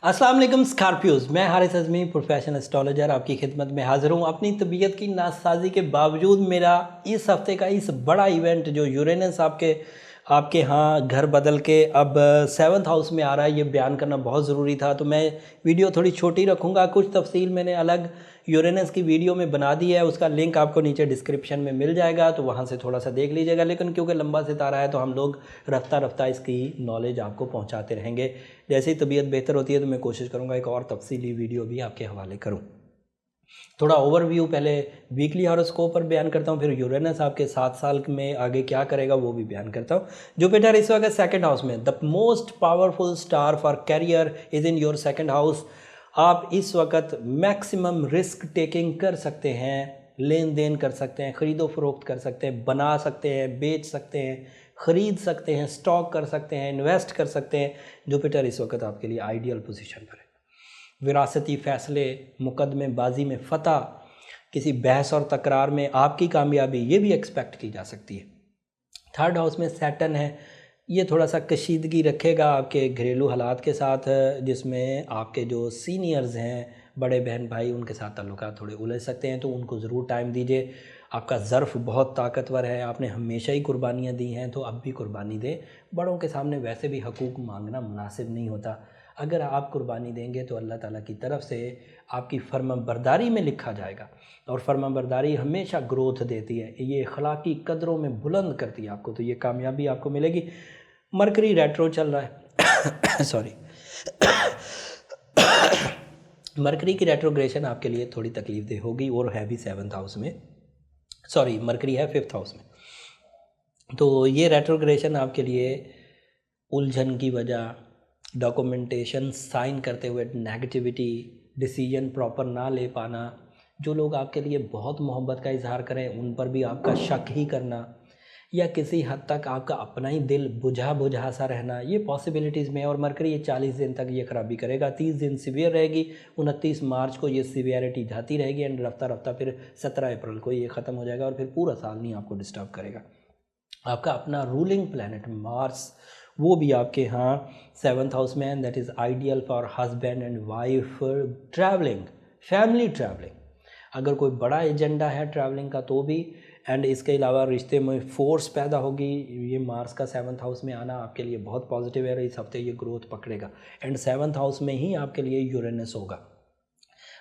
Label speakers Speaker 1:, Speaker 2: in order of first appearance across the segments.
Speaker 1: अस्सलाम वालेकुम स्कॉर्पियोज। मैं हारिस अज़मी प्रोफेशनल एस्ट्रोलॉजर आपकी खिदमत में हाज़िर हूँ। अपनी तबीयत की नासाजी के बावजूद मेरा इस हफ़्ते का इस बड़ा इवेंट जो यूरेनस आपके आपके यहाँ घर बदल के अब 7th हाउस में आ रहा है, ये बयान करना बहुत ज़रूरी था। तो मैं वीडियो थोड़ी छोटी रखूँगा। कुछ तफसील मैंने अलग यूरेनस की वीडियो में बना दी है, उसका लिंक आपको नीचे डिस्क्रिप्शन में मिल जाएगा, तो वहाँ से थोड़ा सा देख लीजिएगा। लेकिन क्योंकि लंबा सितारा है तो हम लोग रफ्ता रफ्ता इसकी नॉलेज आपको पहुँचाते रहेंगे। जैसे ही तबीयत बेहतर होती है तो मैं कोशिश करूँगा एक और तफसीली वीडियो भी आपके हवाले करूँ। थोड़ा ओवरव्यू पहले वीकली हॉरोस्कोप पर बयान करता हूँ, फिर यूरेनस आपके 7 साल में आगे क्या करेगा वो भी बयान करता हूँ। जुपिटर इस वक्त 2nd हाउस में, the most powerful star for career is in your 2nd house. आप इस वक्त मैक्सिमम रिस्क टेकिंग कर सकते हैं, लेन देन कर सकते हैं, ख़रीदो फरोख्त कर सकते हैं, बना सकते हैं, बेच सकते हैं, ख़रीद सकते हैं, स्टॉक कर सकते हैं, इन्वेस्ट कर सकते हैं। जुपिटर इस वक्त आपके लिए आइडियल पोजीशन पर है। विरासती फ़ैसले, मुकदमेबाजी में फ़तह, किसी बहस और तकरार में आपकी कामयाबी, ये भी एक्सपेक्ट की जा सकती है। 3rd हाउस में सैटर्न है, ये थोड़ा सा कशीदगी रखेगा आपके घरेलू हालात के साथ, जिसमें आपके जो सीनियर्स हैं, बड़े बहन भाई, उनके साथ ताल्लुकात थोड़े उलझ सकते हैं, तो उनको ज़रूर टाइम दीजिए। आपका ज़र्फ़ बहुत ताकतवर है, आपने हमेशा ही कुर्बानियाँ दी हैं, तो अब भी कुर्बानी दें। बड़ों के सामने वैसे भी हकूक़ मांगना मुनासिब नहीं होता। अगर आप कुर्बानी देंगे तो अल्लाह ताला की तरफ से आपकी फर्माबरदारी में लिखा जाएगा, और फर्माबरदारी हमेशा ग्रोथ देती है, ये अखलाकी कदरों में बुलंद करती है आपको, तो ये कामयाबी आपको मिलेगी। मरकरी रेट्रो चल रहा है सॉरी मरकरी की रेट्रोग्रेशन आपके लिए थोड़ी तकलीफ दे होगी, और है भी 7th हाउस में, सॉरी मरकरी है 5th हाउस में। तो ये रेट्रोग्रेशन आपके लिए उलझन की वजह, डॉक्यूमेंटेशन साइन करते हुए नेगेटिविटी, डिसीजन प्रॉपर ना ले पाना, जो लोग आपके लिए बहुत मोहब्बत का इजहार करें उन पर भी आपका शक ही करना, या किसी हद तक आपका अपना ही दिल बुझा बुझा सा रहना, ये पॉसिबिलिटीज़ में। और मरकरी ये 40 दिन तक ये ख़राबी करेगा। 30 दिन सीवियर रहेगी, 29 मार्च को ये सीवियरिटी जाती रहेगी, एंड रफ्ता रफ्ता फिर 17 अप्रैल को ये ख़त्म हो जाएगा, और फिर पूरा साल नहीं आपको डिस्टर्ब करेगा। आपका अपना रूलिंग प्लैनेट मार्स, वो भी आपके यहाँ 7th हाउस में, and that is ideal for husband and wife travelling, family travelling. अगर कोई बड़ा एजेंडा है ट्रैवलिंग का तो भी, एंड इसके अलावा रिश्ते में फोर्स पैदा होगी। ये मार्स का 7th हाउस में आना आपके लिए बहुत पॉजिटिव है, इस हफ्ते ये ग्रोथ पकड़ेगा, एंड 7th हाउस में ही आपके लिए यूरेनस होगा।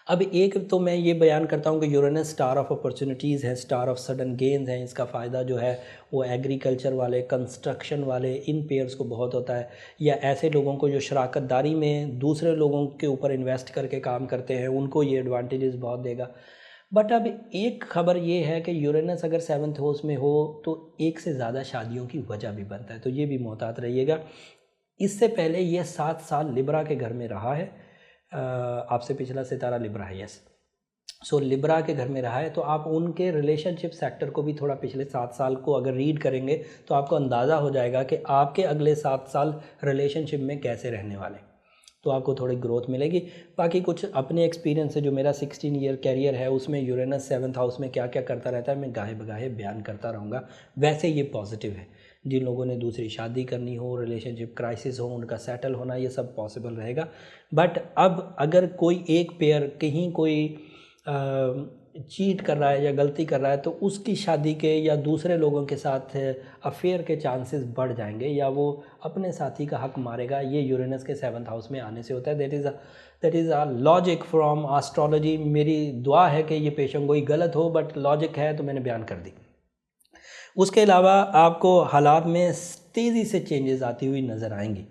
Speaker 1: अब एक तो मैं ये बयान करता हूँ कि यूरेनस स्टार ऑफ अपॉर्चुनिटीज़ है, स्टार ऑफ सडन गेन्स है। इसका फ़ायदा जो है वो एग्रीकल्चर वाले, कंस्ट्रक्शन वाले, इन पेयर्स को बहुत होता है, या ऐसे लोगों को जो शराकतदारी में दूसरे लोगों के ऊपर इन्वेस्ट करके काम करते हैं, उनको ये एडवांटेजेस बहुत देगा। बट अब एक खबर ये है कि यूरेनस अगर 7th हाउस में हो तो एक से ज़्यादा शादियों की वजह भी बनता है, तो ये भी मोहतात रहिएगा। इससे पहले ये 7 साल लिब्रा के घर में रहा है, आपसे पिछला सितारा लिब्रा है, यस। सो लिब्रा के घर में रहा है, तो आप उनके रिलेशनशिप सेक्टर को भी थोड़ा पिछले 7 साल को अगर रीड करेंगे तो आपको अंदाज़ा हो जाएगा कि आपके अगले 7 साल रिलेशनशिप में कैसे रहने वाले, तो आपको थोड़ी ग्रोथ मिलेगी। बाकी कुछ अपने एक्सपीरियंस से, जो मेरा 16 ईयर कैरियर है उसमें यूरेनस 7th हाउस में क्या क्या करता रहता है, मैं गाहे बगाहे बयान करता रहूँगा। वैसे ये पॉजिटिव है, जिन लोगों ने दूसरी शादी करनी हो, रिलेशनशिप क्राइसिस हो, उनका सेटल होना, ये सब पॉसिबल रहेगा। बट अब अगर कोई एक पेयर कहीं कोई चीट कर रहा है या गलती कर रहा है, तो उसकी शादी के या दूसरे लोगों के साथ अफेयर के चांसेस बढ़ जाएंगे, या वो अपने साथी का हक मारेगा। ये यूरेनस के 7th हाउस में आने से होता है। That is a logic from astrology. मेरी दुआ है कि ये पेशेंगोई गलत हो, बट लॉजिक है तो मैंने बयान कर दी। उसके अलावा आपको हालात में तेज़ी से चेंजेस आती हुई नज़र आएंगी।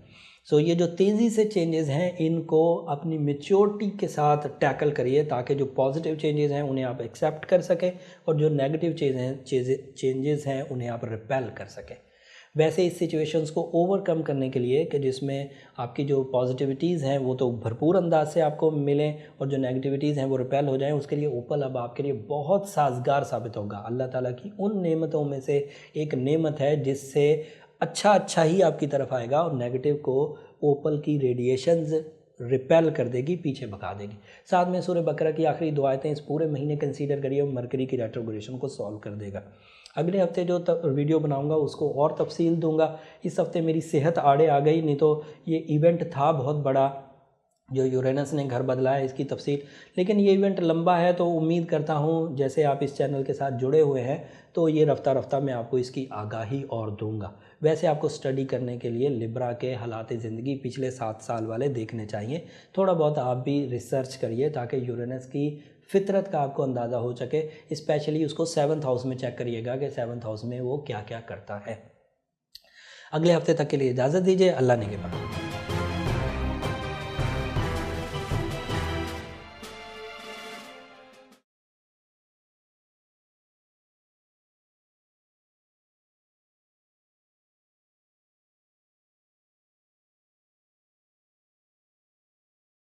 Speaker 1: सो ये जो तेज़ी से चेंजेस हैं, इनको अपनी मेच्योरिटी के साथ टैकल करिए, ताकि जो पॉजिटिव चेंजेस हैं उन्हें आप एक्सेप्ट कर सकें, और जो नेगेटिव चेंजेस हैं उन्हें आप रिपेल कर सकें। वैसे इस सिचुएशंस को ओवरकम करने के लिए कि जिसमें आपकी जो पॉजिटिविटीज़ हैं वो तो भरपूर अंदाज से आपको मिलें, और जो नेगेटिविटीज़ हैं वो रिपेल हो जाएं, उसके लिए ओपल अब आपके लिए बहुत साजगार साबित होगा। अल्लाह ताला की उन नेमतों में से एक नेमत है जिससे अच्छा ही आपकी तरफ आएगा, और नेगेटिव को ओपल की रेडिएशंस रिपेल कर देगी, पीछे भगा देगी। साथ में सूरह बकरा की आखिरी दुआएं इस पूरे महीने कंसीडर करिए, और मरकरी की रेट्रोग्रेशन को सॉल्व कर देगा। अगले हफ्ते जो वीडियो बनाऊंगा उसको और तफसील दूंगा। इस हफ्ते मेरी सेहत आड़े आ गई, नहीं तो ये इवेंट था बहुत बड़ा, जो यूरेनस ने घर बदला है इसकी तफसील। लेकिन ये इवेंट लंबा है, तो उम्मीद करता हूँ जैसे आप इस चैनल के साथ जुड़े हुए हैं तो ये रफ्ता रफ्ता मैं आपको इसकी आगाही और दूंगा। वैसे आपको स्टडी करने के लिए लिब्रा के हालात ज़िंदगी पिछले 7 साल वाले देखने चाहिए। थोड़ा बहुत आप भी रिसर्च करिए ताकि यूरेनस की फितरत का आपको अंदाज़ा हो सके। स्पेशली उसको 7th हाउस में चेक करिएगा कि 7th हाउस में वो क्या क्या करता है। अगले हफ्ते तक के लिए इजाज़त दीजिए। अल्लाह ने के बाद।